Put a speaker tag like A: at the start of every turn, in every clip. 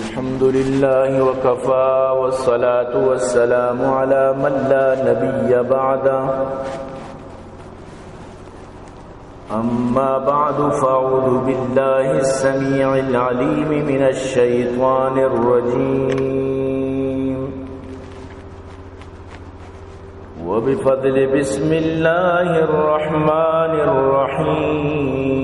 A: الحمد لله وكفى والصلاة والسلام على من لا نبي بعده أما بعد فأعوذ بالله السميع العليم من الشيطان الرجيم وبفضل بسم الله الرحمن الرحيم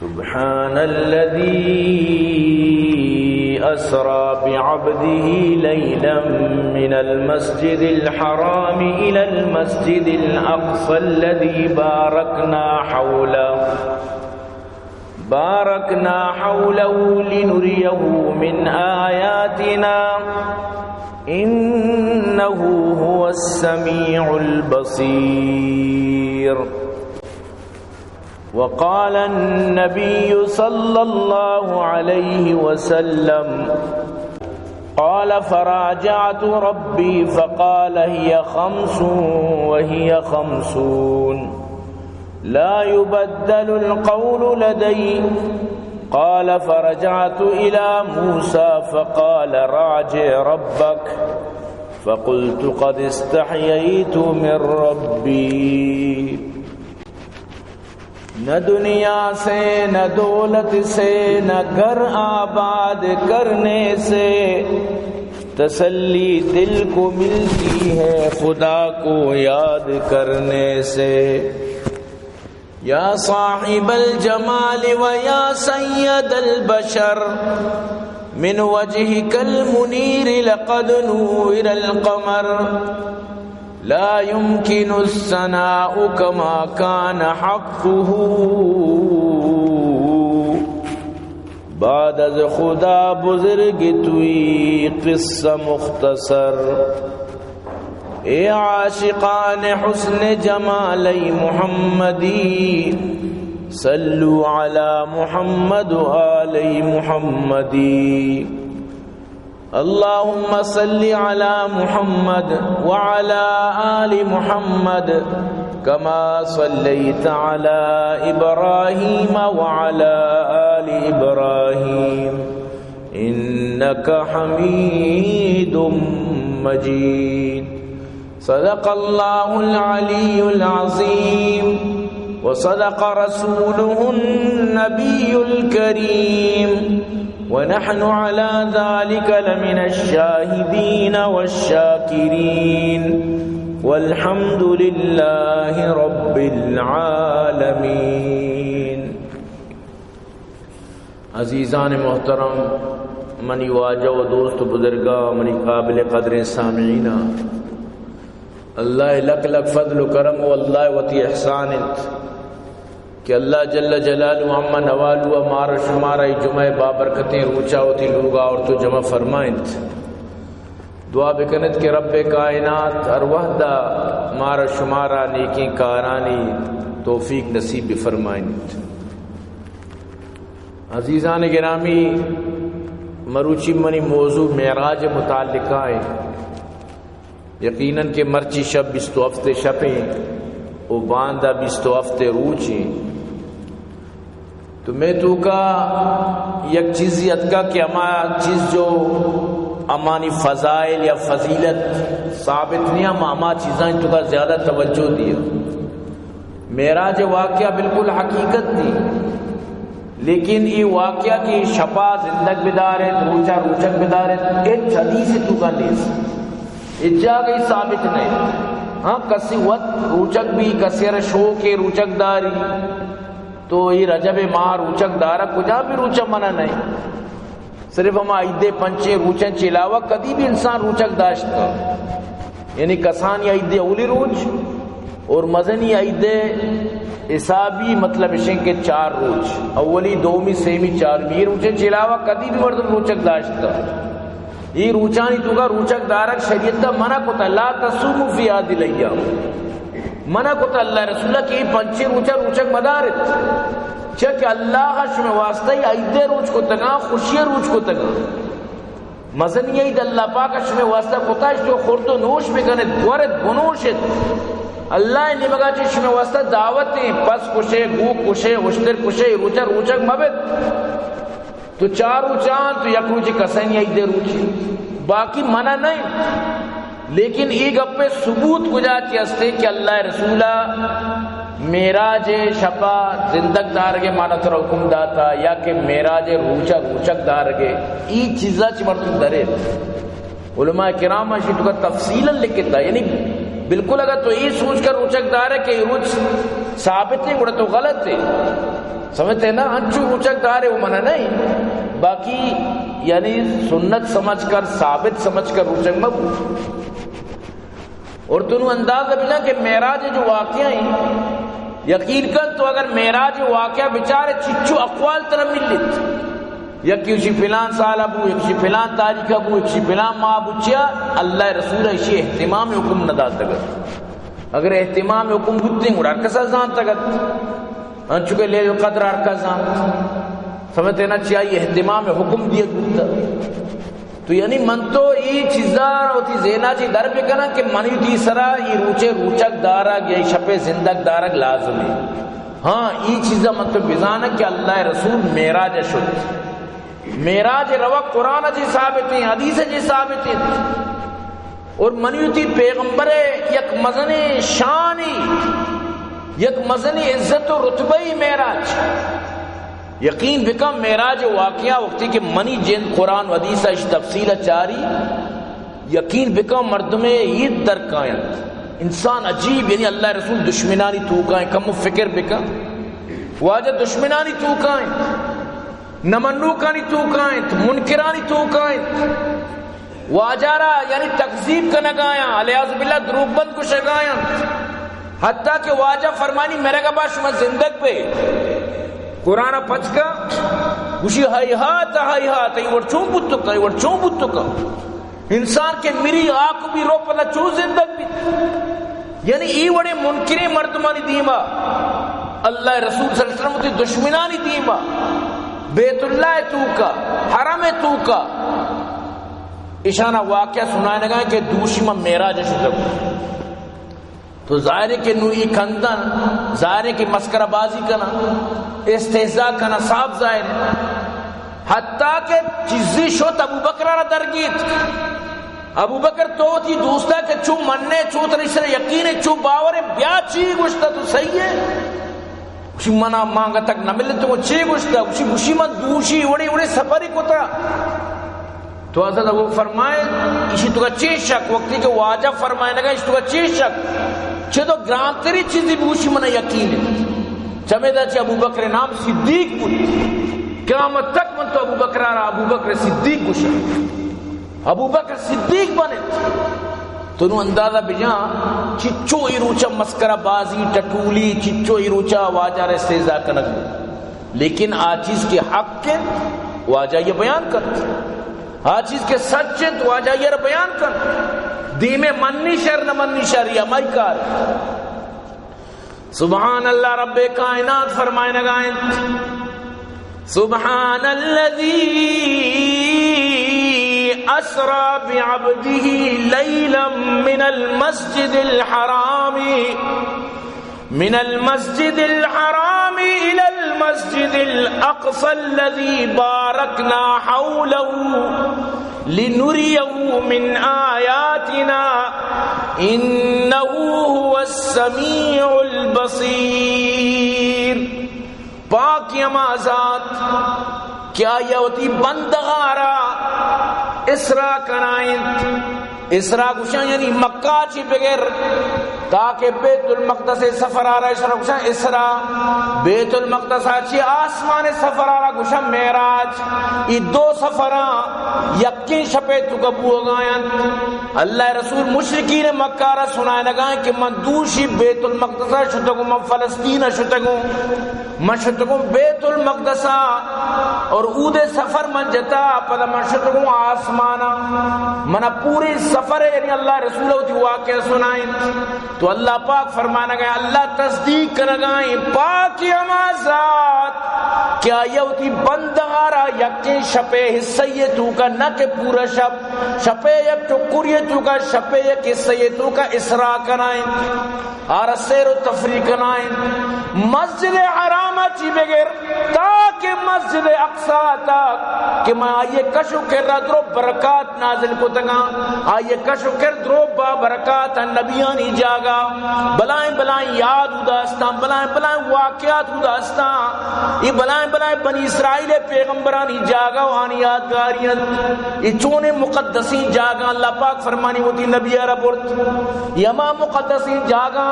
A: سبحان الذي أسرى بعبده ليلا من المسجد الحرام إلى المسجد الأقصى الذي باركنا حوله لنريه من آياتنا إنه هو السميع البصير. وقال النبي صلى الله عليه وسلم قال فراجعت ربي فقال هي 5 وهي 50 لا يبدل القول لدي. قال فرجعت إلى موسى فقال راجع ربك فقلت قد استحييت من ربي. نہ دنیا سے نہ دولت سے نہ گھر آباد کرنے سے تسلی دل کو ملتی ہے خدا کو یاد کرنے سے. یا صاحب الجمال و یا سید البشر من وجهك المنیر لقد نور القمر لا يمكن الثناء كما كان حقه بعد از خدا بزرگ توی قصہ مختصر. اے عاشقان حسن جمالی محمدی صلو علی محمد و آلی محمدی. اللهم صل على محمد وعلى آل محمد كما صليت على إبراهيم وعلى آل إبراهيم إنك حميد مجيد. صدق الله العلي العظيم وصدق رسوله النبي الكريم ونحن على ذلك لمن الشاهدين والشاكرين والحمد لله رب العالمين. عزیزان محترم، منی واجہ و دوست و بزرگا منی قابل قدر سامعین، اللہ لک لک فضل و کرم و اللہ وتی احسانت کہ اللہ جل جلالہ ہم نوالو ہمارا شمارا جمعہ بابرکتیں روچا ہوتی لوگا اور تو جمع فرمائنت. دعا بکنت کہ رب کائنات ہر وحدہ ہمارا شمارا نیکی کارانی توفیق نصیب فرمائنت. عزیزان گرامی، مروچی منی موضوع معراج متعلقہ ہے. یقیناً کہ مرچی شب 20 ہفتے شپیں او باندہ 20 ہفتے روچیں. تو میں تو کا یک چیزیت کا کہ اما چیز جو امانی فضائل یا فضیلت ثابت نہیں، اما چیزاں تو کا زیادہ توجہ دیا. معراج واقعہ بالکل حقیقت تھی، لیکن یہ واقعہ کی شپا زندگ بدارت روچا روچک بدارت ایک حدیث تو کا نیز اجا گئی ثابت نہیں. ہاں کسی وقت روچک بھی کسی رشو کے روچک داری تو یہ رجب ماہ روچک دارا کجا بھی روچک منع نہیں. صرف ہم عیدے پنچے روچن کے علاوہ کدی بھی انسان روچک داشتا، یعنی کسانی عیدے اولی روچ اور مزنی عیدے حسابی مطلب اشیں کے 4 روچ اولی دومی سیمی 4 یہ روچن کے علاوہ کدی بھی مردم روچک داشتا. یہ روچانی تو کا روچک دارک شریعت دا منع کو تا لا تصوموا فی هذه الايام، منع کو تا اللہ رسولہ کی پنچی روچک مدارت چک اللہ شم واسطہ عید روچ کو تگا خوشی روچ کو تگا مزنی عید اللہ پاک شم واسطہ کوتاش جو خورد و نوش بکنے دورت بنوشت اللہ نمگا چشم وسط دعوتیں پس کشے گو کشے اشتر کشے روچا روچک مبت تو چار روچان تو یک روچی کسین یا دے روچی باقی منع نہیں، لیکن ایک اپنے ثبوت کجا چی ہستے کہ اللہ رسولہ میراج شپا زندگ دارگے مانا تر حکم داتا یا کہ میراج روچا روچک دارگے ای چیزا چی مرتب درے علماء کرام شیٹو کا تفصیلا لکھتا، یعنی بالکل اگر تو یہ سوچ کر روچک دار ہے کہ روچ ثابت نہیں گوڑا تو غلط ہے، سمجھتے ہیں نا، ہنچو روچک دار ہے وہ منع نہیں، باقی یعنی سنت سمجھ کر ثابت سمجھ کر روچک مبو۔ اور تنو اندازہ بنا کہ معراج جو واقعہ ہیں یقین کر تو اگر معراج واقعہ بچارے چچو اقوال طرح ملت، یکی اسی فلان سال ابو، یکی فلان تاریخ ابو، یکی فلان ماہ بچیا، اللہ رسول اسی احتمام حکم ندا تگت، اگر احتمام حکم بودتے ہیں اڑار کسا زان تگت انچکے لے جو قدر آرکا زان سمجھتے نا چاہیے احتمام حکم دیا گودتا، تو یعنی من تو یہ چیزار ہوتی زینا چی در بکنا کہ منی تی سرا یہ روچے روچک دارگ یا شپے زندگ دارگ لازمی، ہاں یہ چیزا من تو بزانا کہ اللہ رسول معراج شد، معراج روا قرآن جی ثابت ہیں، حدیث جی ثابت ہیں، اور منیوتی پیغمبر یک مزن شانی یک مزن عزت و رتبی معراج یقین بکم معراج واقعہ وقتی کہ منی جن قرآن و حدیث اس تفصیل چاری یقین بکم مردم یہ درکائیں انسان عجیب، یعنی اللہ رسول دشمنانی توکائیں کم فکر بکم واجہ دشمنانی توکائیں نمنوکانی توکائیں منکرانی توکائیں واجارہ یعنی تقذیب کا نگایاں علیہ باللہ دروغ بند کو شگایاں، حتیٰ کہ واجہ فرمانی میرے کا باش میں زندگ پہ قرآن پچ کا گوشی ہائی ہاتھ یہ وڑ چون بودتو کا انسان کے میری آنکھ بھی رو پلا چون زندگ بھی، یعنی ای وڑے منکری مردمانی دیما اللہ رسول صلی اللہ علیہ وسلم تی دشمنانی دیما بیت اللہ تو کا حرم تو کا اشانہ واقعہ سنائے لگا کہ دوشی میں معراج شدہ تو ظاہر ہے کہ نوئی کندن ظاہر ہے کہ مسکرہ بازی کنا استہزاء کنا صاحب ظاہر ہے، حتیٰ کہ چیزی شوت ابو بکر را درگیت، ابو بکر تو تھی دوستا کہ چو مننے چو تنشتر یقین چو باور بیا چی گوشتا تو صحیح ہے اسی منا مانگا تک نہ ملے تو چی گوشتا اسی من دوشی وڑی سفری کتا تو حضرت ابو فرمائے اسی تو کا چی شک وقتی کہ واجہ فرمائے لگا اسی تو کا چی شک چھے تو گرانتری چیزی بوشی منہ یقین ہے چمیدہ چھے ابو بکر نام صدیق بود قیامت تک من تو ابو بکر آرہا ابو بکر صدیق گوشا ابو بکر صدیق بنے تو نو اندازہ بجان چچو ایروچا مسکرہ بازی ٹٹولی چچو ایروچا واجہ استہزاء کنگ، لیکن آج چیز کے حق کے واجہ یہ بیان کرتے، آج چیز کے سچ تو واجہ یہ بیان کر دیم منی شر نہ منی شر یا مائی کار سبحان اللہ رب کائنات فرمائے نگائیں سبحان الذی اسرا بعبده لیلا من المسجد الحرام الى المسجد الاقصى الذي باركنا حوله لنريه من آياتنا إنه هو السميع البصير۔ پاک یما ذات کیا یوتی بندغارا اسرا کنائیں، اسرا گوشاں یعنی مکہ چی بغیر تاکہ بیت المقدس سفر آ رہا ہے اسرا گوشاں اسرا بیت المقدس آچی آسمان سفر آ رہا گوشاں معراج، یہ دو سفراں یقین شپے تو کبو گایاں اللہ رسول مشرکین مکہ را سنائے لگائیں کہ من دوشی بیت المقدس شتگوں من فلسطین شتگوں من شتگوں بیت المقدس اور اود سفر من جتا پدا من شتگوں آسمانا من پوری سفر یعنی اللہ رسول ہوتی واقعہ سنائیں تو اللہ پاک فرمانا گئے اللہ تصدیق کرگائیں پاک اما ذات کیا یہ ہوتی بندغارا یقین شپے حصہ تو کا نہ کہ پورا شب شپے یک چکریے تو کا شپے یک قصے تو کا اسراء کنائیں اور سیر و تفریح کنائیں مسجد حرام چی بغیر تاکہ مسجد اقصی تک کہ میں آئیے کشو کر درو برکات نازل کو تگا آئیے کشو کر درو با برکات نبیانی جاگا بلائیں بلائیں یاد اداستان بلائیں بلائیں واقعات اداستان یہ بلائیں بلائیں بنی اسرائیل پیغمبرانی جاگا وہانی یادگاریاں یہ چونے مقدسی جاگا اللہ پاک فرمانی ہوتی نبی عرب یما مقدسی جاگا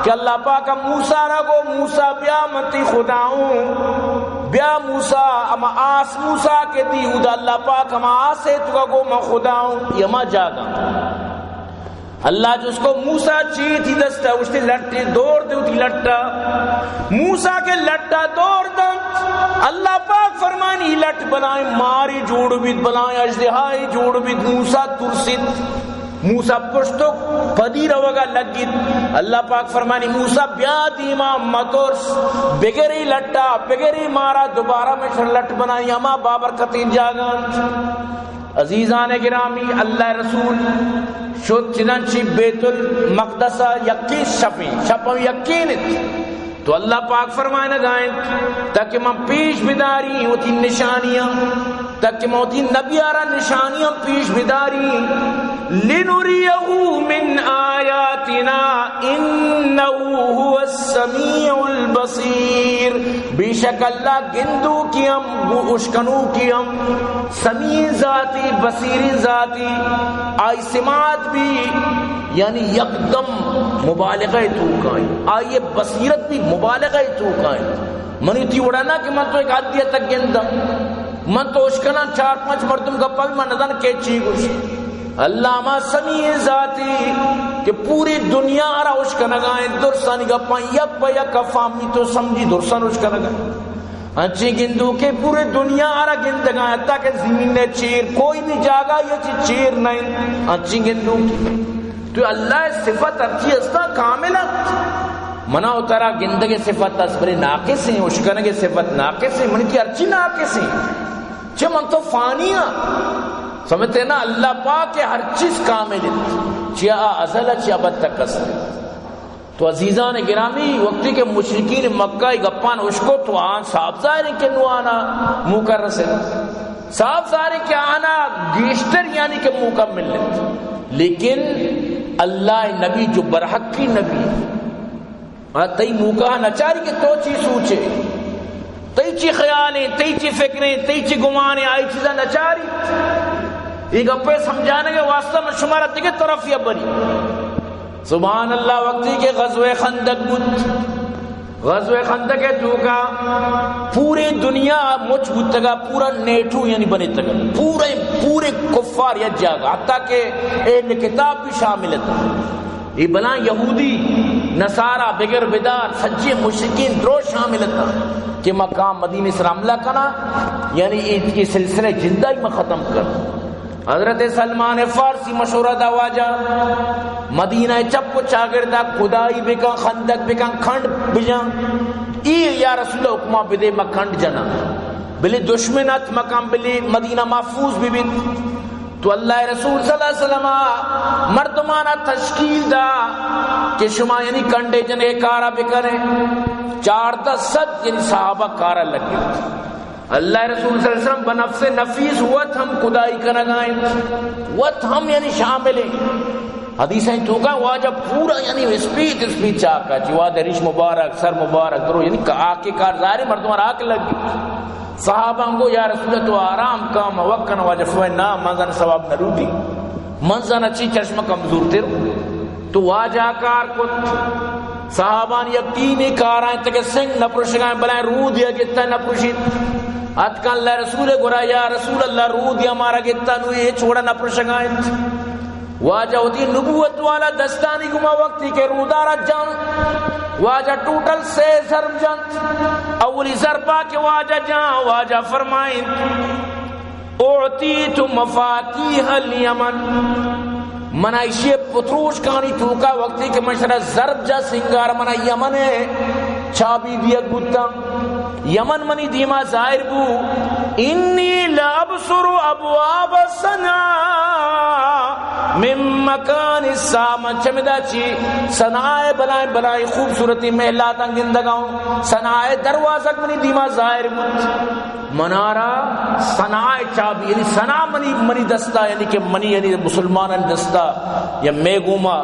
A: کہ اللہ پاک موسیٰ رگو موسیٰ بیا منتی خداؤں بیا موسیٰ اما آس موسیٰ کے دی خدا اللہ پاک اما آسے تو گو میں خداؤں یما جاگا اللہ جو اس کو موسیٰ چیتی دستا اس نے لٹے دور دے تھی لٹا موسیٰ کے لٹا دور دن اللہ پاک فرمانی لٹ بلائیں ماری جوڑ بیت بلائیں اجدہائی جوڑ بیت موسیٰ ترسید موسیٰ پشتو پدی روگا لگید اللہ پاک فرمانی موسیٰ بیا دیما مطورس بگری لٹا بگری مارا دوبارہ میں شر لٹ بنائی اما بابرکتین جاگان عزیزان گرامی اللہ رسول شد چنانچی بیت المقدسہ یقین شپیں یقینت تو اللہ پاک فرمائے نگائیں تاکہ میں پیش بداری ہوتی نشانیاں تاکہ میں ہوتی نبی آرہ نشانیاں پیش بداری لِنُرِيَهُ مِنْ آیاتنا انہو هو السمیع البصیر بے شک اللہ گندو کی ہم اشکنو کی ہم سمیع ذاتی بصیر ذاتی آئی سماعت بھی یعنی یکدم مبالغہ توکائیں آئیے بصیرت بھی مبالغہ توکائیں منی تی اڑانا کہ من تو ایک آدھیا تک گندہ من تو اشکنا 4-5 مردم گپا بھی من ندن کیچی گوش اللہ ما سمیع ذاتی کہ پوری دنیا آرہ اشکنگائیں درسانی گپا یک با یک فامی تو سمجھی درسان اشکنگائیں انچی گندو کہ پورے دنیا آرہ گندگائیں حتیٰ کہ زمین نے چیر کوئی بھی جاگا یہ چی چیر نہیں انچی گندو کی تو اللہ صفت ارچی استا کاملت منا اترا گندگی صفت اسبری ناقص ہیں اشکنگی صفت ناقص ہیں من کی ارچی ناقص ہیں چھے من تو فانیاں سمجھتے نا اللہ پاک کے ہر چیز کاملت چھے ازل چھے ابد تک کسر تو عزیزان گرامی وقتی کے مشرکین مکہ گپان اشکو تو آن صاحب ظاہر کے نوانا موکر رسل صاحب ظاہر کے آنا گیشتر یعنی کہ موکر ملت لیکن اللہ نبی جو برحق کی نبی تی موکہ نچاری کے تو چی سوچے تی چی خیالیں تی چی فکریں تی چی گمانے آئی چیزیں نچاری ایک اپنے سمجھانے کے واسطہ میں شمارہ دیکھے طرف یا بری سبحان اللہ وقتی کے غزوہ خندق بود غزوہ خندق ہے تو کا پوری دنیا مجھ بودتگا پورا نیٹو یعنی بنے تگا پورے کفار یا جاگا حتیٰ کہ اہل کتاب بھی شامل ہے یہ بلان یہودی نصارہ بغیر بدار سچے مشرکین درو شامل ہے کہ مقام مدینہ سے حملہ کنا یعنی یہ سلسلہ جندائی میں ختم کر حضرت سلمان فارسی مشورہ دا واجہ مدینہ چپ چاگردہ خدائی بکن خندق بکن کھنڈ بجان یا رسول حکمہ بدے مکھنڈ جنا بلی دشمنت مقام بلی مدینہ محفوظ بھی تو اللہ رسول صلی اللہ علیہ وسلم مردمانہ تشکیل دا کہ شما یعنی کنڈے جنے کارا بکنے 400 یعنی صحابہ کارا لگے اللہ رسول صلی اللہ علیہ وسلم بنفس نفیس وقت ہم خدائی کنگائیں وقت ہم یعنی شامل ہیں حدیثیں تو کہا واجہ پورا یعنی اسپیت چاکا جواد ریش مبارک سر مبارک درو یعنی آکے کار ظاہر مردمان آکے لگی صحابہ کو یا رسول اللہ تو آرام کام وقن واجہ فوائے نا منزن ثواب نہ روٹی منزن اچھی چشمہ کمزور تیر تو واجہ کار کت صحابان یقینی کارائیں تک سنگ نہ پرشگائیں بلائیں رو دیا گتا نہ پرشید اتکا اللہ رسول گرا یا رسول اللہ رو دیا مارا گتا نو یہ چھوڑا نہ پرشگائیں واجہ ہوتی نبوت والا دستانی گما وقتی کے رو دارا جان واجہ ٹوٹل 6 ضرب جان اولی ضربہ کے واجہ جان واجہ فرمائیں اعطیت مفاتیح الیمن منا اسی پتروش کانی توکا وقتی کہ مشرہ ضرب جا سنگار منا یمن ہے چابی دیا گتا یمن منی دیما ظاہر بو انی لابصر ابواب صنعاء من مکان السام چمدا چی صنعاء بلائیں بلائیں خوبصورتی محلات انگندگاؤں صنعاء دروازہ منی دیما ظاہر بو منارا صنعاء چابی یعنی صنعاء منی دستا یعنی کہ منی یعنی مسلمان دستا یا میگوما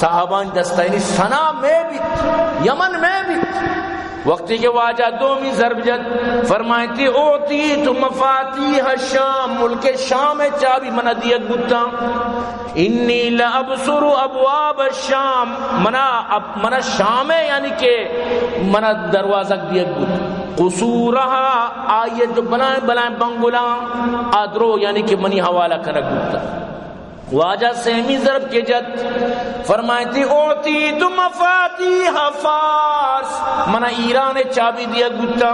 A: صحابان دستا یعنی صنعاء میں بیت یمن میں بیت وقتی کے واجہ دومی ضرب جد فرمائیں تھی اوتی تو مفاتیح الشام ملک شام چابی منا دیت بتا انی لابصر ابواب الشام منا شام یعنی کہ منا دروازہ دیت بتا قصورها آیت جو بلائیں بنگلا آدرو یعنی کہ منی حوالہ کرک بتا واجہ سہمی ضرب کے جد فرمائے تھی اوتی تو مفاتیح فارس منا ایران چابی دیا گتا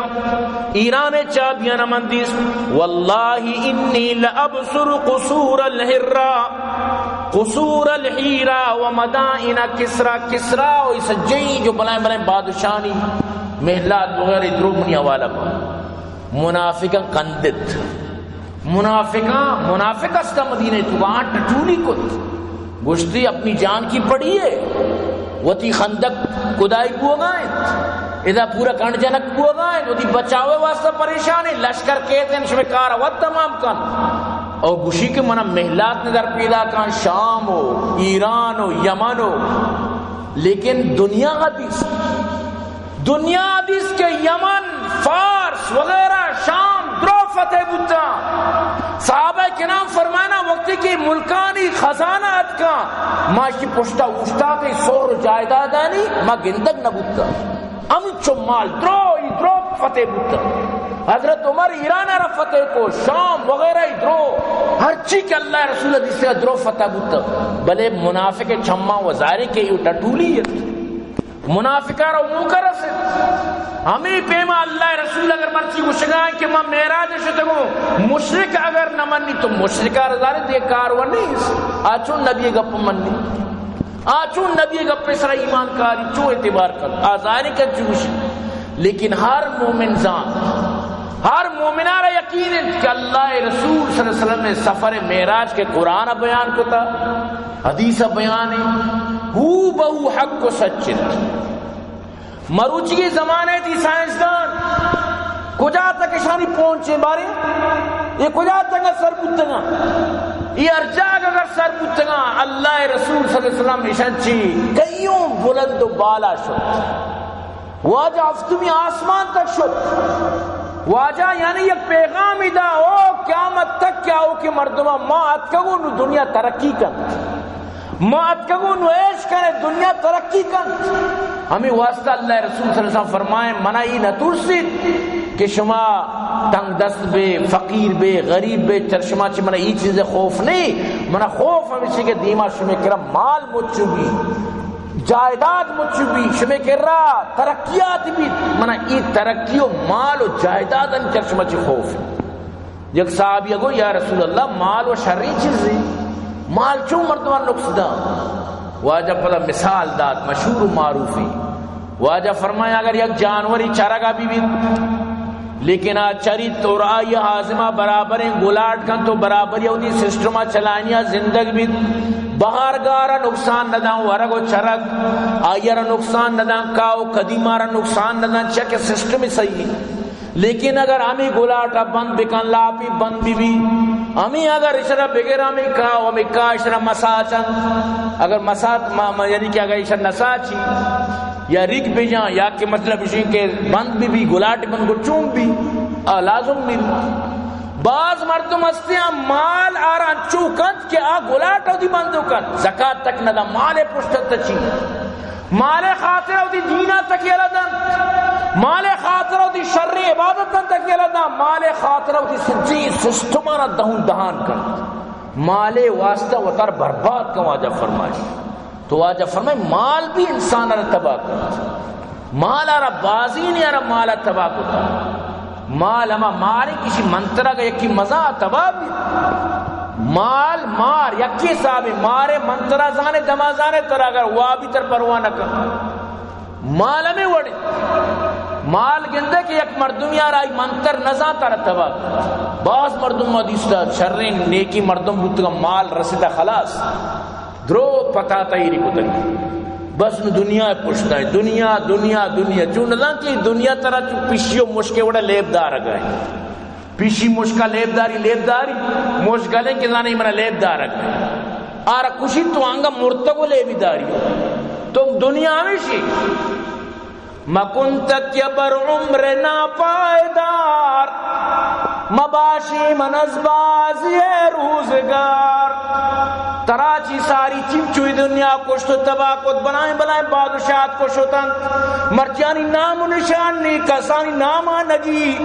A: ایران چابیاں نمندیس واللہ انی لابصر قصور الحرہ قصور الحیرہ و مدائن کسرا و اس جئی جو بلائیں بادشانی محلات وغیرہ درو منی حوالہ پا منافقہ قندت منافق استا مدینہ تو وہاں ٹٹولی کت گشتی اپنی جان کی پڑی ہے وتی خندق کدائی بو گائیں اذا پورا کنڈ جنک بو گائیں وتی بچاوے واسطہ پریشان ہے لشکر کہتے ہیں شمی کارا وقت تمام کن اور گشی کے منہ محلات نظر پیدا کن شام ہو ایران ہو یمن ہو لیکن دنیا حدیث کے یمن فارس وغیرہ شام درو فتح بتا صحابہ کرام فرمانا وقتی کی ملکانی خزانہ اتکا ماشی پشتا اوشتا کی سور جائدادانی ما گندگ نبوتا امچو مال درو فتح بتا حضرت عمر ایران را فتح کو شام وغیرہ درو ہر چی کہ اللہ رسول حدیث سے درو فتح بتا بلے منافق چھما وزاری کے یہ ٹٹولی ہے منافقہ رو موکر سے ہمیں پیما اللہ رسول اگر مرچی گشگائیں کہ میں میراج شدگو مشرک اگر نہ منی تو مشرکہ رضارے دے کارون نہیں آچون نبی گپ منی آچون نبی گپ سر ایمان کاری چو اعتبار کر آزاری کا جوش لیکن ہر مومن زان ہر مومنہ را یقین ہے کہ اللہ رسول صلی اللہ علیہ وسلم نے سفر معراج کے قرآن بیان کو تھا حدیث بیان ہے ہو بہو حق کو سچت مروچی کے زمانے تھی سائنسدان کجا تک اشانی پہنچے بارے یہ کجا تک سر پتگا یہ ارجاگ اگر سر پتگا اللہ رسول صلی اللہ علیہ وسلم اشان چی کئیوں بلند و بالا شد واجہ افتمی آسمان تک شد واجہ یعنی یہ پیغامی دا او قیامت تک کیا ہو کہ مردمہ ما اتکگو نو دنیا ترقی کن ما اتکگو نو عیش کرے دنیا ترقی کن ہمیں واسطہ اللہ رسول صلی اللہ علیہ وسلم فرمائیں منائی نہ ترسید کہ شما تنگ دست بے فقیر بے غریب بے چرشما چی منہ یہ چیزیں خوف نہیں منہ خوف ہمیشہ کہ دیما شما کرم مال مچو بھی جائیداد مچو بھی شما کرا ترقیات بھی منہ یہ ترقی و مال و جائیداد ان چرشما چی خوف یک صحابی گو یا رسول اللہ مال و شرعی چیزیں مال چون مردمان نقص دا واجہ پدا مثال داد مشہور و معروفی واجہ فرمایا اگر یک جانوری چرگا بھی لیکن چری تو رآئی حازمہ برابر ہیں گلاٹ کن تو برابر یہودی سسٹمہ چلائنیا زندگ بھی بہار گارا نقصان نداں ورگو چرگ آئیرہ نقصان نداں کاؤ قدیمارہ نقصان نداں چکے سسٹمی صحیح لیکن اگر ہمیں گلاٹا بند بکن لاپی بند بھی ہمیں اگر اشرا بغیر ہمیں کاؤ ہمیں کا اشرا مساچن اگر مساچ یعنی کہ اگر اشرا نساچی یا رک بھی جائیں یا کہ مطلب اسی کہ بند بھی گلاٹ بند کو چون بھی لازم بھی بعض مردم ہستیاں مال آران چوکت کہ گلاٹ ہو دی بندو کن زکاة تک ندا مال پشتت تچی مال خاطر ہو دی دینہ تک یلدن مال خاطر ہو دی شر عبادت تک یلدن مال خاطر ہو دی سجی سسٹمانا دہون دہان کن مال واسطہ وطر برباد کا واجہ فرمائش تو واجہ فرمائے مال بھی انسان را تباہ کرتا مال را بازی نہیں را مال تباہ کرتا مال ہما ماری کسی منترہ کا یکی مزہ تباہ بھی مال مار یکی صاحب مارے منترہ زانے دما زانے تر اگر وابی تر پرواہ نہ کر مال ہمیں وڑے مال گندے کہ یک مردم یارائی منتر نزا ترتبہ بعض مردم مدیستا شرین نیکی مردم بودتا مال رسیدہ خلاص درو پتا تیری کو تری بس دنیا پوچھتا ہے دنیا دنیا دنیا چون نہ کہ دنیا طرح چون پیشی و مشکے وڑا لیب دار گئے پیشی مشکا لیب داری مشکلیں کہ لانے منہ لیب دار گئے آرہ کشی تو آنگا مرتبو لیبی داری ہو تم دنیا ہمیشی مکن تک یبر عمر ناپائیدار مباشی من از بازی روزگار تراچی ساری چمچوی دنیا کشت و تباہ کت بنائیں بادشاہت کشتن مرچیانی نام و نشان نہیں کسانی نام آنگی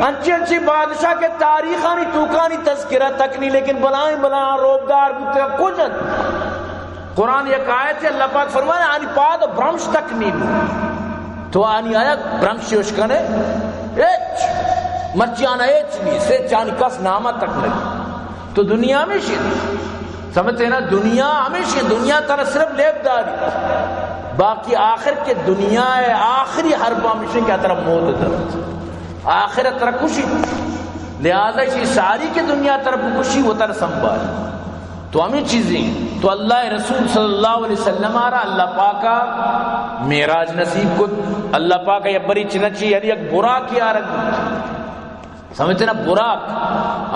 A: انچی بادشاہ کے تاریخانی توکانی تذکرہ تک نہیں لیکن بلائیں روبدار بودتے کجت قرآن یک آیت ہے اللہ پاک فرمائے آنی پاد برمش تک نہیں تو آنی آیت برمش یوشکنے ایچ مرچیانا ایچ نہیں سے چانی کس نامہ تک نہیں تو دنیا میں شید سمجھتے ہیں نا دنیا ہمیشہ دنیا طرح صرف لیب داری باقی آخر کے دنیا ہے آخری حرب ہمیشہ کیا طرح موت درد آخرت طرح کشی لہذا اسی ساری کے دنیا طرف کشی وہ طرح سنبھال تو ہمیں چیزیں تو اللہ رسول صلی اللہ علیہ وسلم آرہا اللہ پاکا معراج نصیب کو اللہ پاکا یہ بری چنچی یعنی ایک برا کی آرہا سمجھتے نا براق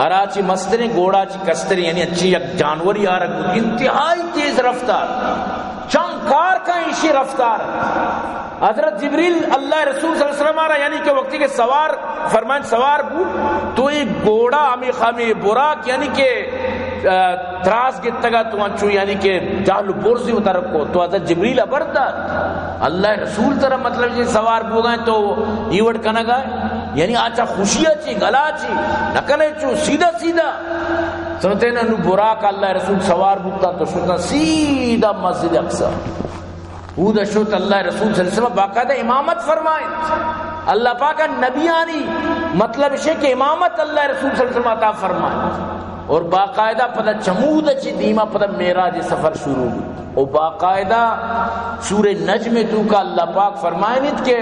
A: آراچی مستری گوڑا چی کستری یعنی اچھی یک جانوری آرہا انتہائی تیز رفتار چنکار کا ایشی رفتار حضرت جبریل اللہ رسول صلی اللہ علیہ وسلم آرہا یعنی کہ وقتی کے سوار فرمائن سوار بود تو ایک گوڑا ہمیں خامی براق یعنی کہ تراس گتگا تو انچو یعنی کہ جہل پورسی ہوتا رکھو تو حضرت جبریل ابرداد اللہ رسول طرح مطلب جی سوار بو گئے تو ایوڑ کنگ آئے یعنی آچا خوشی اچھی گلا چی نکنے چو سیدھا سمجھتے ہیں انہوں براق اللہ رسول سوار بودتا تو شدتا سیدھا مسجد اقصی اودا شدتا اللہ رسول صلی اللہ علیہ وسلم باقاعدہ امامت فرمائیں اللہ پاکا نبیانی مطلب ہے کہ امامت اللہ رسول صلی اللہ علیہ وسلم عطا فرمائیں اور باقاعدہ پتہ چمود اچھی دیما پتہ معراج سفر شروع اور باقاعدہ سورہ نجم تو کا اللہ پاک فرمائنیت کہ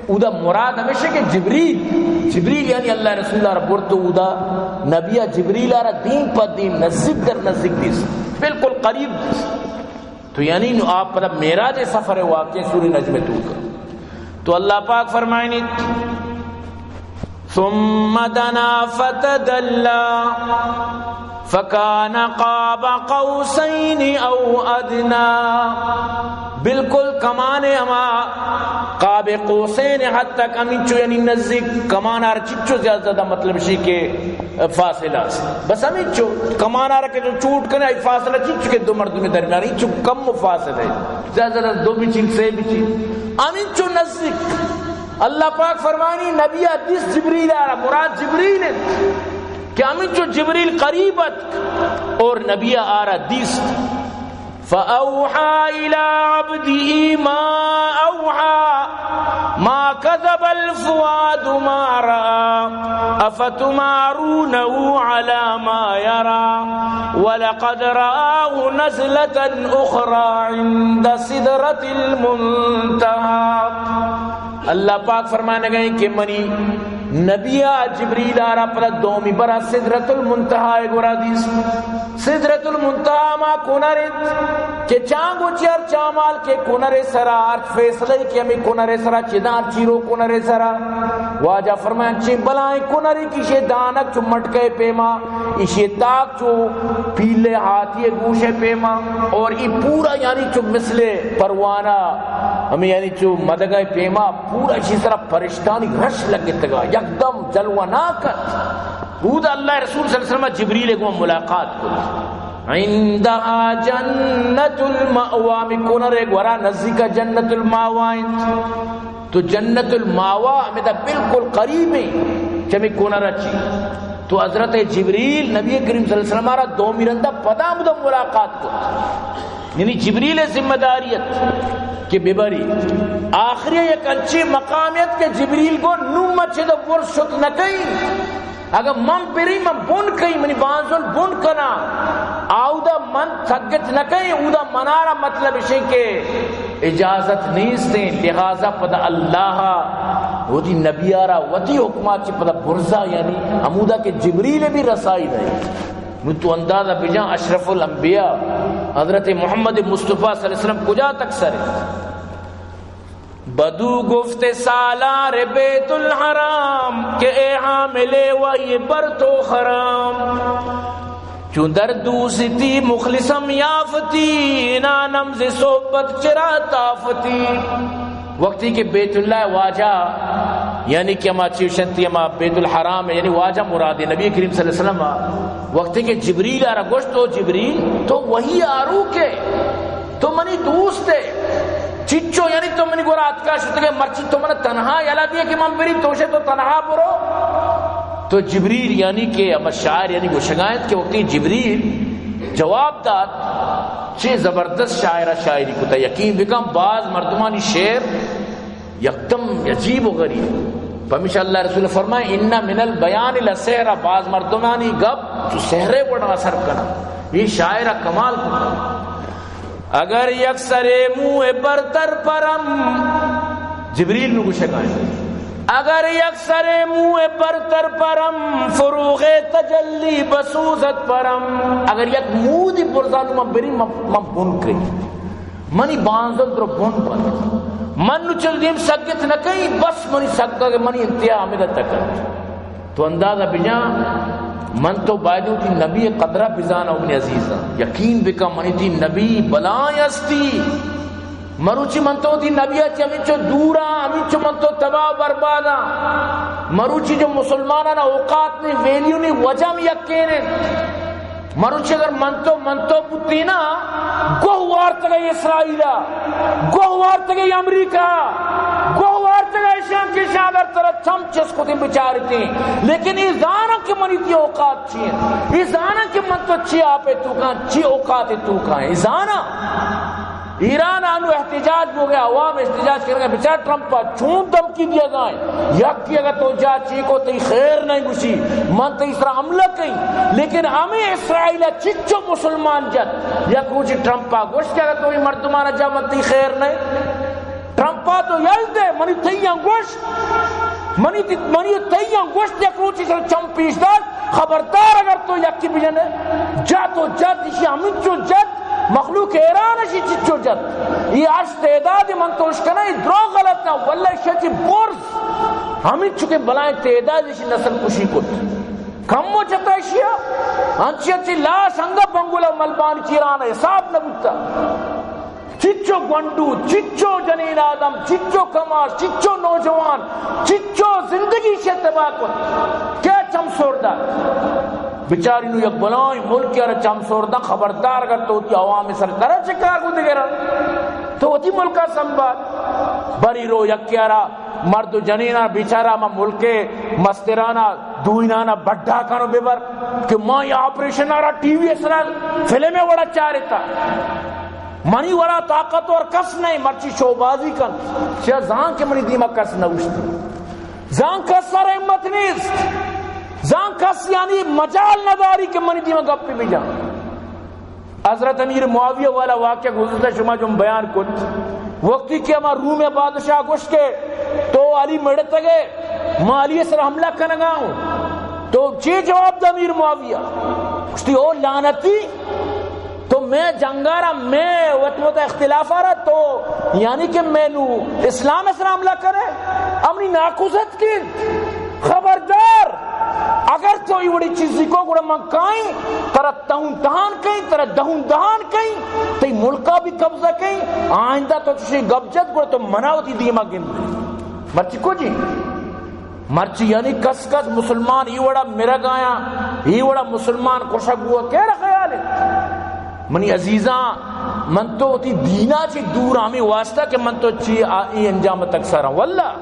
A: اودا مراد ہمیشہ کہ جبریل یعنی اللہ رسول اللہ رب ورطو اودا نبیہ جبریل آرہ دین پر دین نزدیک در نزدیک دیس بالکل قریب دیس تو یعنی آپ پتہ معراج سفر واقع سورہ نجم تو کا تو اللہ پاک فرمائنیت ثم دنا فتدلى فكان قاب قوسين او ادنى بالکل کمانے ہما قاب قوسین حد تک امینچو یعنی نزدیک کمان آرہ چچو زیادہ مطلب شی کے فاصلہ سے بس امینچو کمان آرہ کے جو چوٹ کرنے آئی فاصلہ چچو کے دو مردوں میں درمیان انچو کم فاصلہ ہے زیادہ دو بچین سے بچین امینچو نزدیک اللہ پاک فرمانی نبی حدیث جبریل آرہ مراد جبریل ہے کہ امینچو جبریل قریبت اور نبی آرہ دیس فأوحى إلى عبده ما أوحى ما كذب الفؤاد ما رأى أفتمارونه على ما يرى ولقد رآه نزلة أخرى عند سدرة المنتهى اللہ پاک فرمانے گئے کہ منی نبیہ جبریل آرہ پتہ دومی برا سدرت المنتہا گورا دیس سدرت المنتہا ما کنرد کہ چانگو چیر چامال کے کنر سرا آرچ فیصلے کہ ہمیں کنر سرا چیدان چیرو کنر سرا واجہ فرمائن چی بلائیں کنری کشے دانک چو مٹکے پیما اشے تاک چو پیلے ہاتھی گوشے پیما اور ای پورا یعنی چو مثل پروانہ ہمیں یعنی چو مدگئے پیما پورا اسی طرح پرشتانی رش لگت گا یک دم جلوہ ناکت بود اللہ رسول صلی اللہ علیہ وسلم جبریل کو ملاقات کو عندها جنت المأوا میں کنر ایک ورا نزدیک جنت المأوا تو جنت المأوا میں دا بالکل قریب ہے چمی کنر اچھی تو حضرت جبریل نبی کریم صلی اللہ علیہ وسلم آرہ دو میرندہ پدا مدہ ملاقات کو یعنی جبریل ذمہ داریت کہ ببری آخری ایک انچی مقامیت کے جبریل کو نم اچھے دا ورشت نکیں اگر من پری من بن کئی منی بانزل بن کنا آودا من تھگت نکئی اودا منارا مطلب اسے کہ اجازت نیستیں لہذا پدا اللہ وہ دی نبیارا وتی حکمات چی پدا برزا یعنی عمودہ کے جبریل بھی رسائی نہیں تو اندازہ بجان اشرف الانبیاء حضرت محمد مصطفیٰ صلی اللہ علیہ وسلم کجا تک سرے بدو گفت سالار بیت الحرام کہ اے حامل وحی بر تو حرام چون در دوستی مخلصم یافتی نانم ز صحبت چرا تافتی وقتی کہ بیت اللہ واجہ یعنی کہ ہما چیوشنتی ہما بیت الحرام یعنی واجہ مراد نبی کریم صلی اللہ علیہ وسلم وقتی کہ جبریل آرہ گوشت تو جبریل تو وہی آرو کے تو منی دوست ہے چچو یعنی تو منی گورا اتکا شدہ کہ مرچی تو منہ تنہا یلا دیا کہ من بری توشے تو تنہا برو تو جبریل یعنی کہ ہما شاعر یعنی گوشگائت کے وقتی جبریل جواب داد چھ زبردست شاعرہ شاعری کو تا یقین بکم بعض مردمانی شعر یکدم عجیب و غریب پمیشہ اللہ رسول فرمائے ان من البیان لسحرہ بعض مردمانی گب تو سحرے بڑا اثر کنا یہ شاعرہ کمال کو اگر یک سرے منہ برتر پرم جبریل میں گوشگائیں اگر یک سرے منہ برتر پرم فروغ تجلی بسوزت پرم اگر یک منہ دی برزانو من بری من بن کری منی بانزل در بن پن من نو چل دیم سگت نکئی بس منی سگتا کہ منی انتہا آمدت تکت تو اندازہ بجان من تو بائدو تی نبی قدرہ بزانا اپنی عزیزہ یقین بکا منی تی نبی بلائیں استی مروچی من تو تی نبی اچھی ہمیں چو دورا ہمیں چو من تو تباہ بربادا مروچی جو مسلمانانا اوقات نے ویلیو نے وجہ میں یقینے مروچی اگر من تو پتی نا گوھوار تگئی اسرائیلہ گوھوار تگئی امریکہ گوھوار تگئی شام کی شادر طرح چم چس کو تیم بچاری تھی لیکن یہ زانا کہ منی تی اوقات چیئے یہ زانا کہ من تو چی آپے تو کہاں چی اوقات تو کہاں یہ زانا ایران آنو احتجاج ہو گیا عوام احتجاج کر گئے بچار ٹرمپا چون دمکی دیا گائیں یک کی اگر تو جا چیکو تی خیر نہیں گوشی من تی اسرا عملہ کہیں لیکن ہمیں اسرائیل چچو مسلمان جد یک روچی ٹرمپا گوشت کیا اگر تو مردمانہ جا من تی خیر نہیں ٹرمپا تو یل دے منی تیاں گوشت منی تیاں گوشت یک روچی سر چم پیش دار خبردار اگر تو یک کی بجنے جا تو جد اسی ہمیں چو جد مخلوق ایران اشی چچو جد یہ آج تعداد من توش کنا یہ درو غلط نا واللہ شچی برز ہمیں چکے بلائیں تعداد اشی نسل کشی کت کم و جتا اشیا انچی اچھی لا سنگا بنگولا ملبان چیران حساب نبوتا چچو گنڈو چچو جنین آدم چچو کماش چچو نوجوان چچو زندگی سے تباہ کن کیا چم سوردہ بچاری نو یک بلائیں ملک یا چم سوردہ خبردار اگر تو تی عوام سر طرح چکار کو دگرہ تو تی ملکہ سنبھال بری رو یک کیارا مرد و جنینہ بیچارہ ما ملکے مسترانہ دوئنانہ بڑھا کنو ببر کہ ماں یہ آپریشن آرہا ٹی وی اسنا فلمیں وڑا چاہ رہتا منی ورا طاقت اور کس نہیں مرچی شوبازی کن شاہ زان کے منی دیمہ کس نوشتی زان کس سر امت نیست زان کس یعنی مجال نداری کہ منی دیمہ گپ پہ بھی جان حضرت امیر معاویہ والا واقعہ گزرتا شما جو بیان کت وقتی کہ ہمارا روم بادشاہ گوشت کے تو علی مڑتا گئے ماں علی سر حملہ کنگا ہوں تو چی جواب دا امیر معاویہ گوشتی او لعنتی تو میں جنگارا میں وطمت اختلاف آ رہا تو یعنی کہ میں نو اسلام اسلام حملہ کرے امنی ناکوزت کی خبردار اگر تو یہ بڑی چیزی کو گوڑا من کائیں ترہ تہون دہان کہیں ترہ دہون دہان کہیں تی ملکہ بھی قبضہ کہیں آئندہ تو چشی گبجت گوڑا تو مناوتی دیما گن مرچی کو جی مرچی یعنی کس کس مسلمان یہ بڑا مرگ آیا یہ بڑا مسلمان کشک ہوا کہہ رہا خیال ہے منی عزیزاں من تو تی دینا چی دور ہمیں واسطہ کہ من تو چی آئی انجام تک سارا واللہ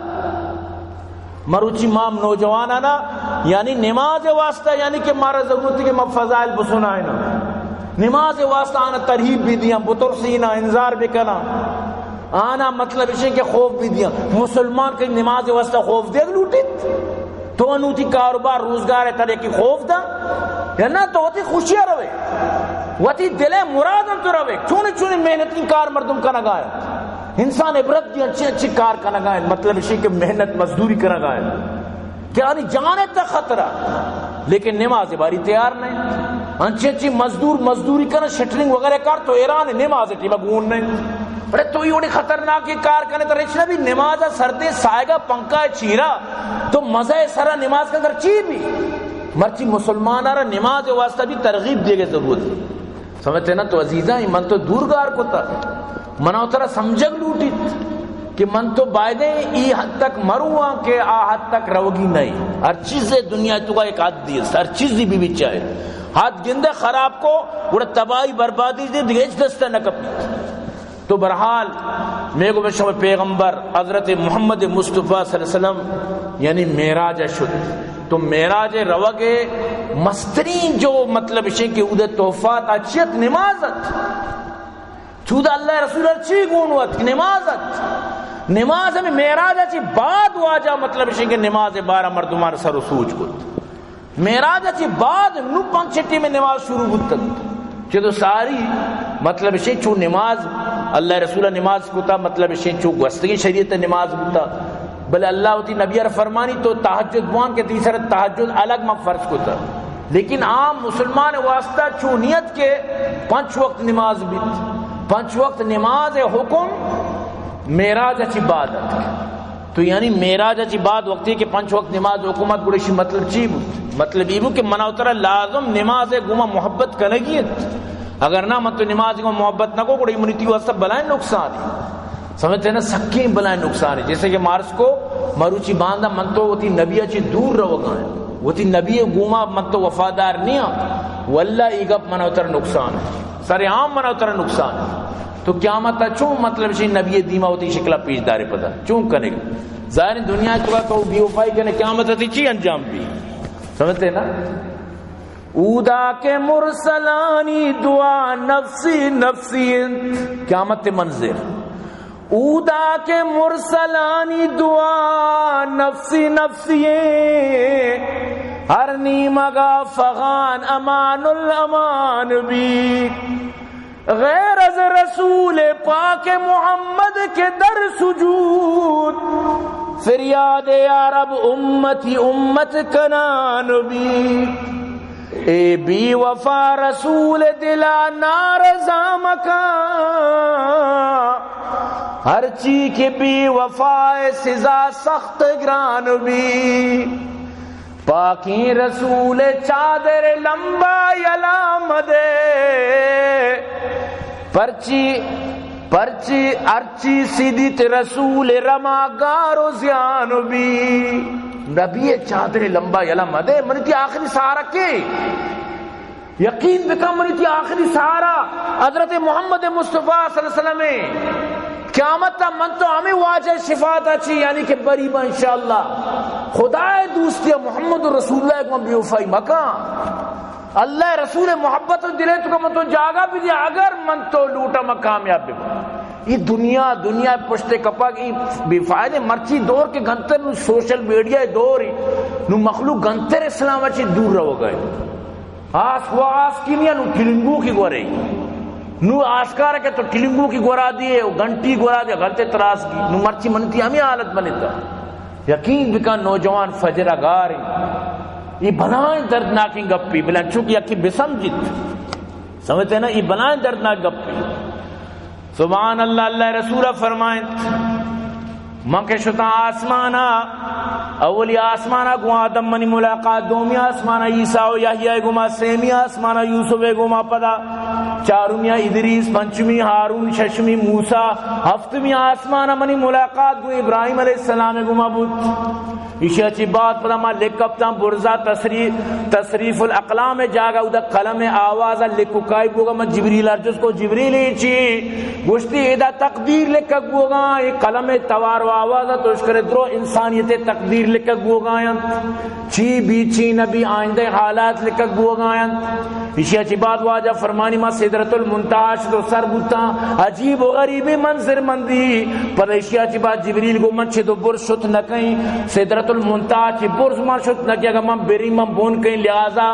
A: مروچی مام نوجوان آنا یعنی نماز واسطہ یعنی کہ مارا ضرورت ہے کہ میں فضائل بسنا ہے نا نماز واسطہ آنا ترہیب بھی دیا بطر سینا انذار بھی کنا آنا مطلب اسے کہ خوف بھی دیا مسلمان کے نماز واسطہ خوف دے لوٹیت تو انوتی کاروبار روزگار ہے طرح کی خوف دا یا نا تو ہوتی خوشیاں روے وتی دلے مرادم تو روے چونے چونے محنتی کار مردم کا نگایا انسان عبرت دی اچھی اچھی کار کرنا گائیں، مطلب اسی کہ محنت مزدوری کرنا گائیں، کیا نہیں جانے تک خطرہ، لیکن نماز باری تیار نہیں، اچھی اچھی مزدوری کرنا، شٹرنگ وغیرہ کر تو ایران نماز ٹی بگون نہیں، بڑے تو یہ خطرناک کار کرنے تو رچنا بھی نماز سردے سائے گا پنکھا چیرا تو مزہ سرا نماز کے اندر چی بھی مرچی مسلمان آ رہا نماز واسطہ بھی ترغیب دے گے ضرورت ہے، سمجھتے نا؟ تو عزیزاں من تو دورگار کو تھا منا اترا سمجھگ لوٹیت کہ من تو بائدے ای حد تک مروا کہ آ حد تک روگی نہیں، ہر چیز دنیا تو کا ایک حد دی، ہر چیز دی بھی چاہے ہاتھ گندے خراب کو بڑا تباہی بربادی دے دیگیچ دستہ نہ کپی۔ تو برحال میرے کو بشم پیغمبر حضرت محمد مصطفیٰ صلی اللہ علیہ وسلم یعنی معراج شد، تو معراج روگے مسترین جو مطلب اسے کہ ادھے توفات اچھیت نمازت چودہ اللہ رسول اچھی گونوت نمازت، نماز میں معراج اچھی بعد واجہ مطلب اسے کہ نماز 12 مردمان سر و سوچ کت، معراج اچھی بعد نو 5 چھٹی میں نماز شروع کت چھو ساری مطلب اسے چو نماز اللہ رسول نماز کتا مطلب اسے چو گوستگی شریعت نماز کتا، بلے اللہ ہوتی نبی عرف فرمانی تو تحجد بوان کے تیسرا تحجد الگ میں فرض کتا، لیکن عام مسلمان واسطہ چو نیت کے 5 وقت نماز بیت، 5 وقت نماز حکم معراج اچھی بعد تو یعنی معراج اچھی بعد وقتی کہ 5 وقت نماز حکومت گڑشی مطلب چی مطلب یہ کہ منا اترا لازم نماز گما محبت کنگیت، اگر نہ مت نماز کو محبت نہ کو کوئی امنیتی واسطہ بلائیں نقصان ہے، سمجھتے ہیں نا؟ سکیں بلائیں نقصان ہے، جیسے کہ مارس کو مروچی باندھا من تو ہوتی نبی اچھی دور رو گئے، ہوتی نبی گوما من تو وفادار نہیں آ واللہ ایگپ منا اتر نقصان ہے، سارے عام منا اتر نقصان ہے، تو قیامت چون مطلب اسی نبی دیما ہوتی شکلہ پیش دارے پتا چون کنے گا ظاہر دنیا کے بعد تو بیوفائی کرنے قیامت ہوتی چی انجام بھی، سمجھتے ہیں نا؟ اودا کے مرسلانی دعا نفسی نفسی قیامت منظر، اودا کے مرسلانی دعا نفسی نفسی ہر نیمگا فغان امان الامان بھی، غیر از رسول پاک محمد کے در سجود فریاد یا رب امتی امت کنان بھی، اے بی وفا رسول دلا نارضا مکان ہر چی کے بی وفا سزا سخت گران بھی، پاکی رسول چادر لمبا یلام دے پرچی ارچی سیدیت رسول رما گارو زیان بھی، نبی چادر لمبا یلام دے منیتی آخری سہارا کے یقین بکا منیتی آخری سہارا حضرت محمد مصطفیٰ صلی اللہ علیہ وسلم قیامت تا من تو ہمیں واجہ شفاعت اچھی یعنی کہ بریبا انشاءاللہ خدا دوستی محمد رسول اللہ کو بیوفائی مکان اللہ رسول محبت دلے تو من تو جاگا بھی دیا اگر من تو لوٹا میں کامیاب بھی، یہ دنیا پشتے کپا کی بے فائدے مرچی دور کے گنتر نو سوشل میڈیا دور نو مخلوق گنتر اسلام اچھی دور رہو گئے، آس کی نیا نو ٹلنگو کی گو رہی نو آسکار ہے تو ٹلنگو کی گورا دیئے گھنٹی گورا دیئے غلطے تراس کی نو مرچی منتی ہمیں حالت بنیتا، یقین بکا نوجوان فجر اگاری یہ بلائیں دردناکی گپی بلائیں چونکہ یکی بسمجھت سمجھتے ہیں نا، یہ بلائیں دردناک گپی سبحان اللہ۔ اللہ رسولہ فرمائیں من کے شتا آسمانا اولی آسمانا گو آدم منی ملاقات، دومی آسمانا عیسیٰ و یحییٰ گما، سیمی آسمانا یوسف گما پدا، چارمی ادریس، پنچمی ہارون، ششمی موسیٰ، ہفتمی آسمانا منی ملاقات گو ابراہیم علیہ السلام گما بود، اسی اچھی بات پدا ماں لکھ کپتا برزا تصریف الاقلام جاگا ادا قلم آوازا لکھو کائی بوگا میں جبریل ارجس کو جبریل ایچی گوشتی ایدہ تقدیر لکھک بوگا، ایک قلم توار و آوازا تو اشکر درو انسانیت تقدیر لکھک بوگا چی بھی چی نبی آئندہ حالات لکھک بوگا، اسی اچھی بات واجہ فرمانی ماں سدرۃ المنتہا تو سر بوتا عجیب و غریب منظر مندی پر اسی اچھی بات جبریل کو من چھے تو برس شت نکیں سدرۃ المنتہا چی برس من شت نکی اگر من بری من بون کہیں لہذا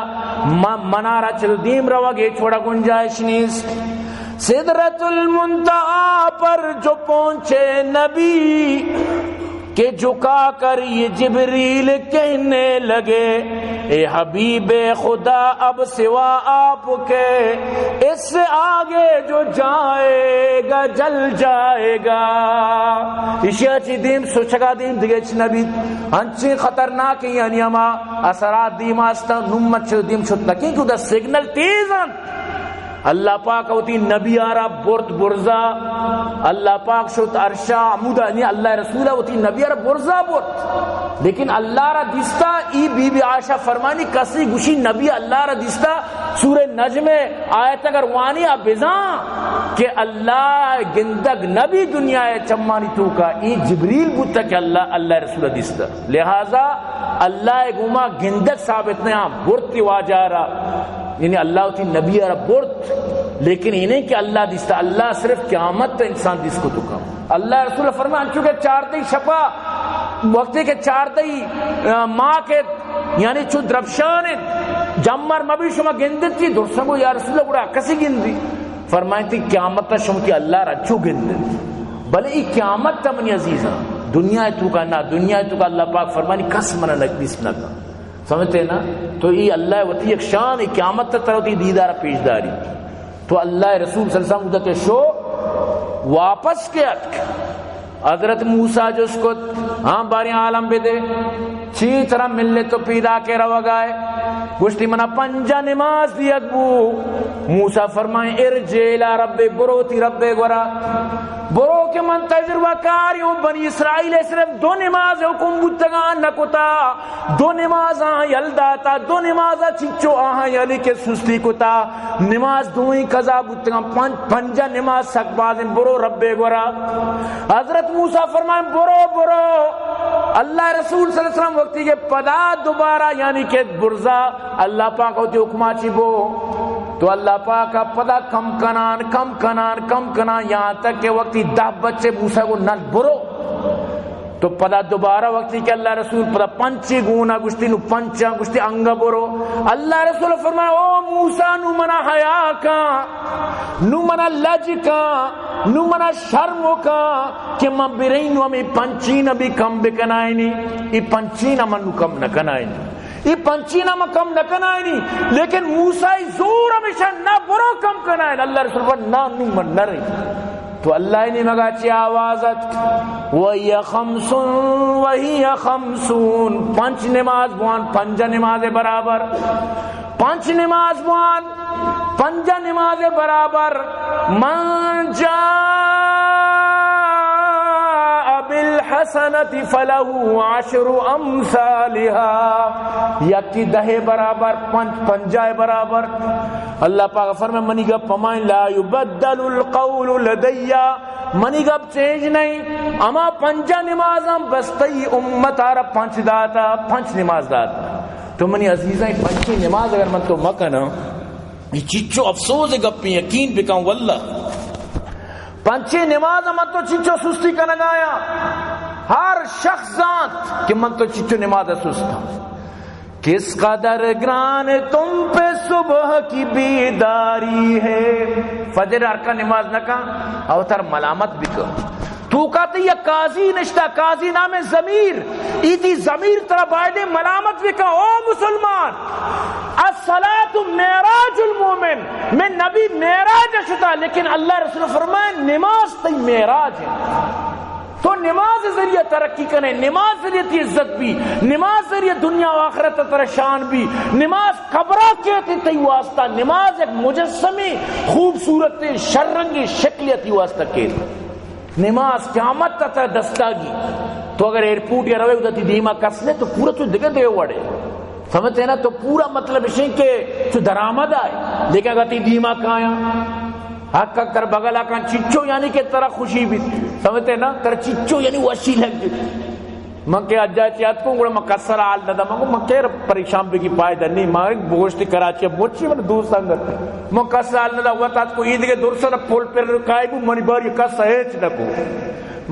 A: منارا چل دیم روا گے چھوڑا گنجائش نیست، سدرۃ المنتہا پر جو پہنچے نبی کہ جھکا کر یہ جبریل کہنے لگے اے حبیب خدا اب سوا آپ کے اس سے آگے جو جائے گا جل جائے گا. اشیا چی دیم سوچگا دیم دیگه چی نبی ہنچی خطرناک یعنی اما اثرات دیم آستا نمت چو دیم شد نکی کیوں دا سگنل تیزن. اللہ پاک ہوتی نبی آرہ برد برزا اللہ پاک شد عرشا عمودہ یعنی اللہ رسولہ ہوتی نبی آرہ برزا برد لیکن اللہ را دیستا ای بی بی عائشہ فرمانی کسی گوشی نبی اللہ را دیستا سورہ نجم آیت اگر وانی بزان کہ اللہ گندگ نبی دنیا چمانی تو کا ای جبریل بودتا کہ اللہ رسولہ دیستا لہذا اللہ گما گندگ ثابت نہیں برد واجہ رہا یعنی اللہ ہوتی نبی اور برد لیکن انہیں کہ اللہ دیستا اللہ صرف قیامت تا انسان دیس کو تکا. اللہ رسول فرمان چونکہ چاردئی شپا وقتی کے چاردئی ماں کے یعنی چو درفشان جمر مبی شما گندت تھی درسنگو یا رسول اللہ کسی گندی فرمائیں تھی قیامت تا شما کی اللہ رچو گندت بلے ای قیامت تا منی عزیزاں دنیا تو کا نہ دنیا تو کا اللہ پاک فرمانی کس منہ نکلیس نہ کا سمجھتے نا. تو یہ اللہ وتی ایک شان قیامت تک ہوتی دیدار پیشداری. تو اللہ رسول صلی اللہ علیہ وسلم کے شو واپس کے حضرت موسیٰ جو اس کو ہاں باری عالم بے دے چی طرح ملنے تو پیدا کے رو گائے گشتی منا پنجا نماز دی اکبو. موسیٰ فرمائیں ارجیلا رب بروتی رب گورا برو کے من تجربہ کاریوں بنی اسرائیل صرف دو نماز حکم بودتگان نکتا دو نماز آہاں یلداتا دو نماز چچو آہاں یلی کے سستی کتا نماز دوئی قضا بودتگان پنجا نماز سک بازیں برو رب گورا. حضرت موسیٰ فرمائیں برو برو. اللہ رسول صلی اللہ علیہ وسلم وقتی کے پدا دوبارہ یعنی کہ برزا اللہ پاک ہوتی حکمہ چی بو تو اللہ پاک کا پدا کم کنان یہاں تک کہ وقتی 10 بچے موسیٰ کو نل برو تو پدا دوبارہ وقتی کہ اللہ رسول پدا پنچی گونا گشتی نو پنچا گشتی انگا برو. اللہ رسول فرمائے او موسیٰ نو منا حیا کا نو منا لج کا نو منا شرم کا کہ من برینو ہمیں پنچینا بھی کم بکنائنی ای پنچینا من نو کم نکنائنی یہ پنچینا میں کم نہ کنائنی لیکن موسیٰ زور ہمیشہ نہ برو کم کنائن. اللہ رسول پر نہ نو من نہ رہی تو اللہ نے مگا چی آوازت وَهِيَ خَمْسٌ وَهِيَ خَمْسُونَ پنچ نماز بوان پنجا نماز برابر پنچ نماز بوان پنجا نماز برابر. من جاء بالحسنت فلہ 10 امثالها یکی 10 برابر پنجائے برابر. اللہ پاک فرمائے منی گا پمائن لا یبدل القول لدیا منی گا چینج نہیں اما پنجا نمازاں بستی امت آرہ پنچ داتا پنچ نماز داتا. تو منی عزیزاں پنچی نماز اگر من تو مکنا یہ چچو افسوس گپی یقین بکاؤں واللہ پنچی نماز من تو چچو سستی کا نگایا ہر شخص ذات کہ من تو چچو نماز سستا. کس قدر گران تم پہ صبح کی بیداری ہے فجر ارکا نماز نہ کا اوتر ملامت بھی کر تو کہتے یہ قاضی نشتا قاضی نام ضمیر ایتی ضمیر طرح بائدے ملامت بھی کہا او مسلمان الصلاة معراج المومن میں نبی معراج شتا لیکن اللہ رسول فرمائے نماز تی معراج ہے. تو نماز ذریعہ ترقی کریں نماز ذریعہ تی عزت بھی نماز ذریعہ دنیا و آخرت تر شان بھی نماز قبرہ کہتے تی واسطہ نماز ایک مجسمی خوبصورت شرنگی شکلیتی واسطہ کہتے نماز قیامت تر دستاگی. تو اگر ایئرپورٹ یا روے ہوتا تی دیما کسلے تو پورا تو دگے دے وڑے سمجھتے ہیں نا تو پورا مطلب اسے کہ تو درآمد آئے لیکن اگر تی دیما کھایا حق کر بغلا کان چچو یعنی کہ طرح خوشی بھی سمجھتے ہیں نا تر چچو یعنی وشی لگ دی میں کہ اجازت یاد کو گڑا مکسر آل ندا میں کہ پریشان بھی کی پائدہ نہیں میں بوشتی کراچی موچی میں دوست سنگت مکسر آل ندا ہوا تات کو عید کے دور سے پول پر رکھائی بھی منی بار یہ کس سہیچ نکو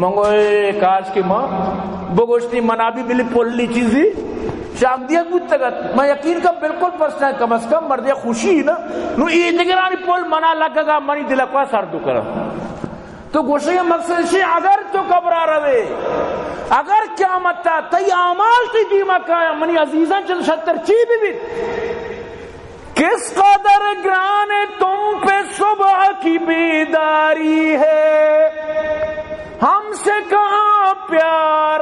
A: منگو کاش کی ماں بگوشتی منابی ملی پولی چیزی شاگدیت بود تگت میں یقین کا بالکل پرسنا کم از کم مردی خوشی نا نو یہ نگرانی پول منا لگا گا منی دلکوا سردو کرا تو گوشے مقصد شی اگر تو قبرہ روے اگر قیامت تا تی اعمال تی دیما کایا منی عزیزان چند شتر چی بھی کس قدر گران تم پہ صبح کی بیداری ہے ہم سے کہاں پیار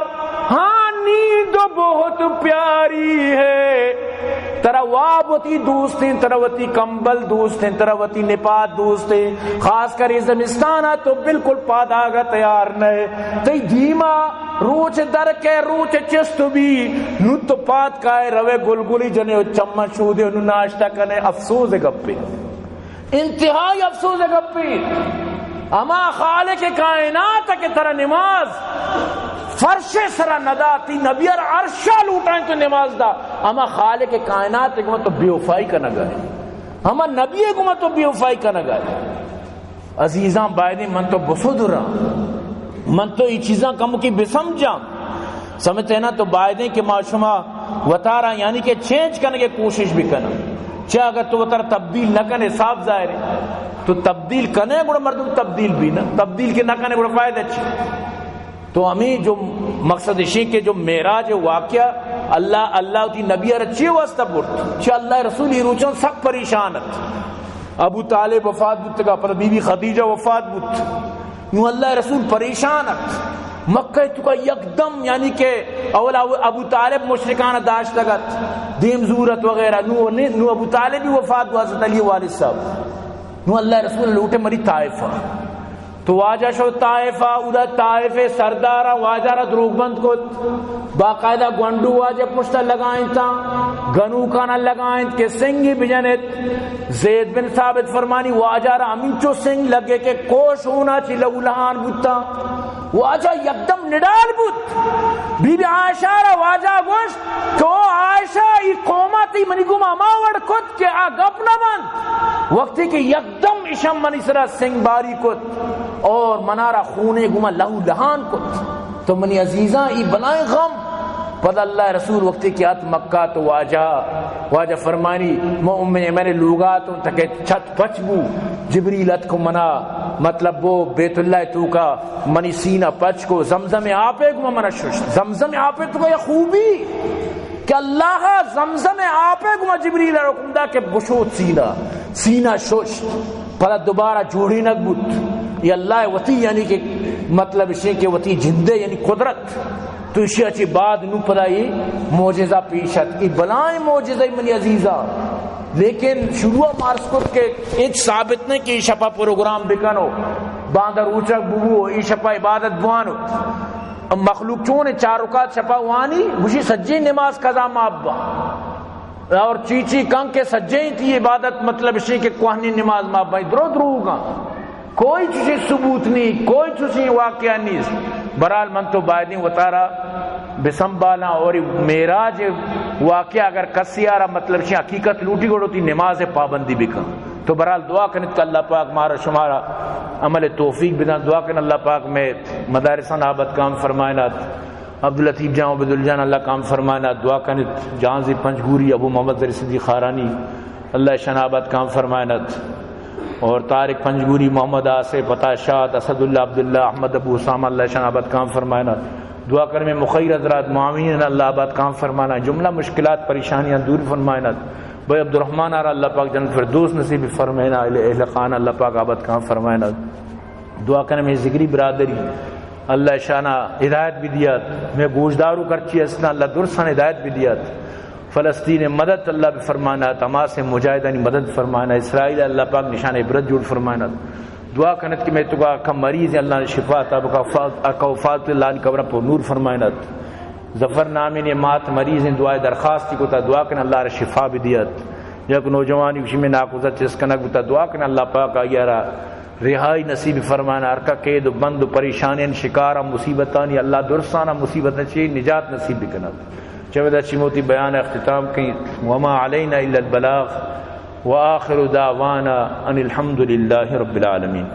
A: ہاں نیند بہت پیاری ہے تراواتی دوست ہیں تراوتی کمبل دوست ہیں تراوتی نپات دوست ہیں خاص کر زمستانہ تو بالکل پاداغا تیار نئے تی دھیما روچ در کے روچ چست بھی نو تو پات کائے روے گلگلی جنے چمن شودے انو ناشتہ کنے افسوس گپے انتہائی افسوس گپے اما خالق کائنات کے طرح نماز فرش سرا نداتی نبی عرشہ لوٹائیں تو نماز دا اما خالق کائنات کو تو بے وفائی کا نگا ہے اما نبی کو تو بے وفائی کا نگا ہے عزیزاں بائدیں من تو بسود رہا من تو یہ چیزاں کم کی بسمجھا سمجھتے نا تو بائدیں کہ معشومہ وطارہ یعنی کہ چینج کرنے کی کوشش بھی کرنا چاہ اگر تو وطارہ تبدیل نہ کرنے صاف ظاہر ہے تو تبدیل کرنے گوڑا مردم تبدیل بھی نا تبدیل کے نہ کرنے گوڑا فائدہ اچھی تو ہمیں جو مقصد شیخ کے جو معراج واقعہ اللہ تی نبی رچی واسطہ بورت چاہ اللہ رسول روچوں سخت پریشانت ابو طالب وفات بودت گا پر بی بی خدیجہ وفات بودت نو اللہ رسول پریشانت مکہ تو کا یکدم یعنی کہ اولا ابو طالب مشرکانہ داشت لگت دیم زورت وغیرہ نو ابو طالب بھی وفات ہوا حضرت علی والد صاحب نو اللہ رسول لوٹے مری طائفہ تو واجہ شو طائفہ ادا طائف سردارہ واجہ را دروگ بند کو باقاعدہ گونڈو واجہ پشتہ لگائیں تا گنو کانا لگائیں کہ سنگی بجنت زید بن ثابت فرمانی واجہ را امین چو سنگ لگے کہ کوش ہونا چی لہولہان بودتا واجہ یکدم نڈال بود بی بی عائشہ را واجہ گوشت تو عائشہ ای قوماتی منی گما ماوڑ کت کہ آگپ نہ بند وقتی کہ یکدم اشم منی سرا سنگ باری کت اور منارا خونے گما لہو لہان کت تو منی عزیزاں ای بلائیں غم پد اللہ رسول وقتی کی آت مکہ تو واجہ فرمانی میں نے لوگا تو تکے چھت پچ بو جبریلت کو منا مطلب وہ بیت اللہ تو کا منی سینہ پچ کو زمزم آپے کو منا شش زمزم آپے تو کا یہ خوبی کہ اللہ زمزم آپے کو جبریل حکم دا کہ بشوت سینہ شش پدا دوبارہ جوڑی نک بوت یہ اللہ وتی یعنی کہ مطلب اسے کہ وتی جندے یعنی قدرت تو اسی اچھی بعد نو پدا یہ معجزہ پیشت ای بلائیں معجزہ منی عزیزہ لیکن شروع مارس کت کے ایک ثابت نہیں کہ ای شپا پروگرام بکنو باندر اوچک ببو ای شپا عبادت بوانو مخلوق چون چار رکعت شپا وانی مجھے سجی نماز قضا مابا اور چیچی کنگ کے سجیں تھی عبادت مطلب اسی کہ کوہنی نماز مابا درو گا کوئی چیزی ثبوت نہیں کوئی چیزی واقعہ نہیں برحال من تو بائدیں وطارہ بسنبالا اور معراج واقعہ اگر کسی آرہ مطلب شی حقیقت لوٹی گوڑ ہوتی نماز پابندی بھی کن تو برحال دعا کنت کہ اللہ پاک مارا شمارا عمل توفیق بدن دعا کن اللہ پاک میں مدارسان آباد کام فرمائنات عبداللطیف جان عبدالجان اللہ کام فرمائنات دعا کنت جانزی پنجگوری ابو محمد ذری صدیق خارانی اللہ شان آباد کام فرمائنات اور طارق پنجگوری محمد آصف پتہ شاد اسد اللہ عبداللہ احمد ابو حسام اللہ شان آباد کام فرمائنا دعا کرنے میں مخیر حضرات معاونین اللہ آباد کام فرمانا جملہ مشکلات پریشانیاں دور فرمائنا بھائی عبد الرحمن آرہ اللہ پاک جنت فردوس نصیب فرمائنا اہل خانہ اللہ پاک آباد کام فرمائنا دعا کرنے میں ذکری برادری اللہ شانہ ہدایت بھی دیات میں گوشدارو کرچی اسنا اللہ درسان ہدایت بھی دیات فلسطین مدد اللہ بھی فرمانا تمام سے مجاہدانی مدد فرمانا اسرائیل اللہ پاک نشان عبرت جوڑ فرمانا دعا کنت کہ میں تو کا مریض ہے اللہ نے شفا عطا کا وفات اللہ نے قبر پر نور فرمانا ظفر نامی نے مات مریض ہیں دعائے درخواست کو تا دعا کن اللہ را شفا بھی دیت یک نوجوانی کسی میں ناقوزت چس کنک بتا دعا کن اللہ پاک آیا را رہائی نصیب فرمانا ارکا قید بند پریشانین شکارا مصیبتانی اللہ درسانا مصیبت چاہیے نجات نصیب بھی کنا چوہدہ چموتی بیان اختتام کی وما علینا الا البلاغ وآخر دعوانا ان الحمد للہ رب العالمین.